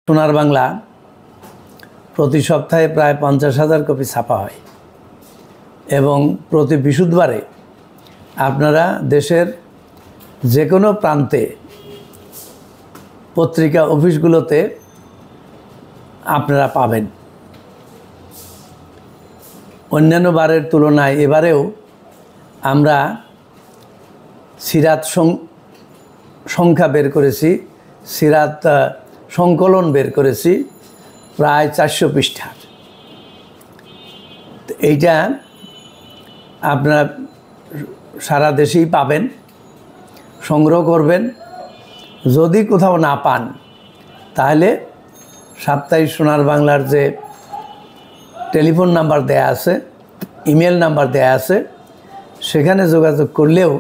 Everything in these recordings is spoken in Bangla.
সোনার বাংলা প্রতি সপ্তাহে প্রায় 50,000 কপি ছাপা হয় এবং প্রতি বৃহস্পতিবারে আপনারা দেশের যে কোনো প্রান্তে পত্রিকা অফিসগুলোতে আপনারা পাবেন। অন্যান্য বারের তুলনায় এবারেও আমরা সিরাত সংখ্যা বের করেছি, সিরাত সংকলন বের করেছি প্রায় 400 পৃষ্ঠার। এইটা আপনারা সারা দেশেই পাবেন, সংগ্রহ করবেন। যদি কোথাও না পান তাহলে সাপ্তাহিক সোনার বাংলার যে টেলিফোন নাম্বার দেয়া আছে, ইমেল নাম্বার দেয়া আছে, সেখানে যোগাযোগ করলেও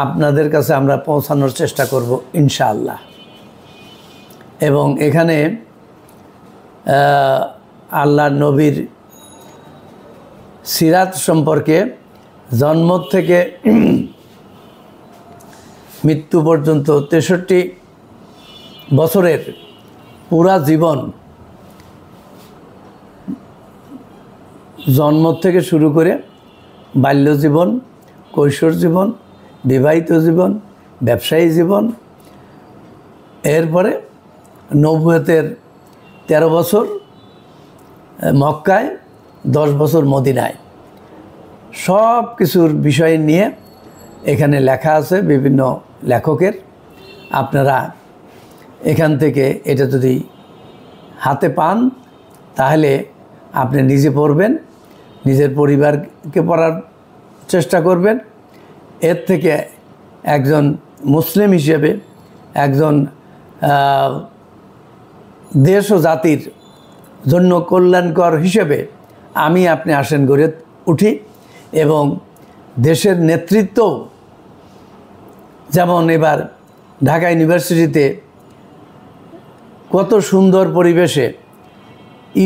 আপনাদের কাছে আমরা পৌঁছানোর চেষ্টা করব ইনশাআল্লাহ। এবং এখানে আল্লাহর নবীর সিরাত সম্পর্কে জন্ম থেকে মৃত্যু পর্যন্ত 63 বছরের পুরা জীবন, জন্ম থেকে শুরু করে বাল্য জীবন, কৈশোর জীবন, বিবাহিত জীবন, ব্যবসায়ী জীবন, এরপরে নবুয়তের 13 বছর মক্কায়, 10 বছর মদিনায়, সব কিছুর বিষয় নিয়ে এখানে লেখা আছে বিভিন্ন লেখকের। আপনারা এখান থেকে এটা যদি হাতে পান তাহলে আপনি নিজে পড়বেন, নিজের পরিবারকে পড়ার চেষ্টা করবেন। এর থেকে একজন মুসলিম হিসেবে, একজন দেশ ও জাতির জন্য কল্যাণকর হিসেবে আমি আপনি আসেন গড়ে উঠি এবং দেশের নেতৃত্ব, যেমন এবার ঢাকা ইউনিভার্সিটিতে কত সুন্দর পরিবেশে,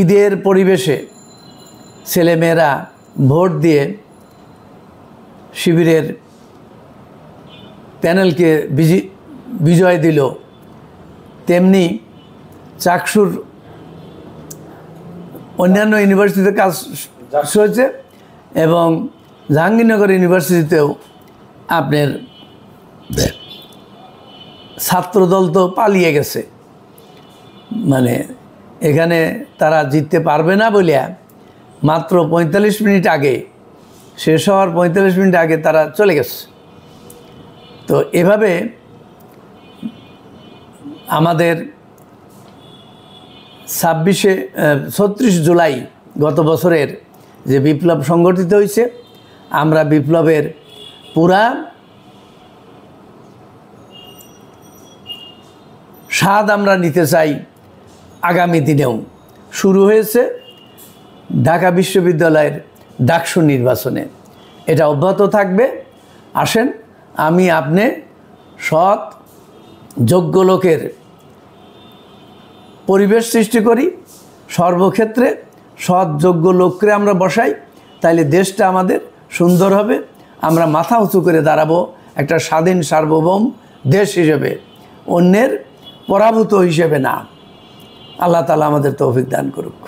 ঈদের পরিবেশে ছেলেমেয়েরা ভোট দিয়ে শিবিরের প্যানেলকে বিজয় দিল, তেমনি চাকসুর অন্যান্য ইউনিভার্সিটিতে কাজ হয়েছে এবং জাহাঙ্গীরনগর ইউনিভার্সিটিতেও আপনার ছাত্রদল তো পালিয়ে গেছে, মানে এখানে তারা জিততে পারবে না বলিয়া মাত্র 45 মিনিট আগে, শেষ হওয়ার 45 মিনিট আগে তারা চলে গেছে। তো এভাবে আমাদের 36 জুলাই গত বছরের যে বিপ্লব সংগঠিত হয়েছে, আমরা বিপ্লবের পুরা স্বাদ আমরা নিতে চাই। আগামী দিনেও শুরু হয়েছে ঢাকা বিশ্ববিদ্যালয়ের ডাকসু নির্বাচনে, এটা অব্যাহত থাকবে। আসেন আমি আপনি সৎ যোগ্য লোকের পরিবেশ সৃষ্টি করি, সর্বক্ষেত্রে সৎ যোগ্য লোককে আমরা বসাই, তাইলে দেশটা আমাদের সুন্দর হবে। আমরা মাথা উঁচু করে দাঁড়াবো একটা স্বাধীন সার্বভৌম দেশ হিসেবে, অন্যের পরাভূত হিসেবে না। আল্লাহ তাআলা আমাদের তৌফিক দান করুক।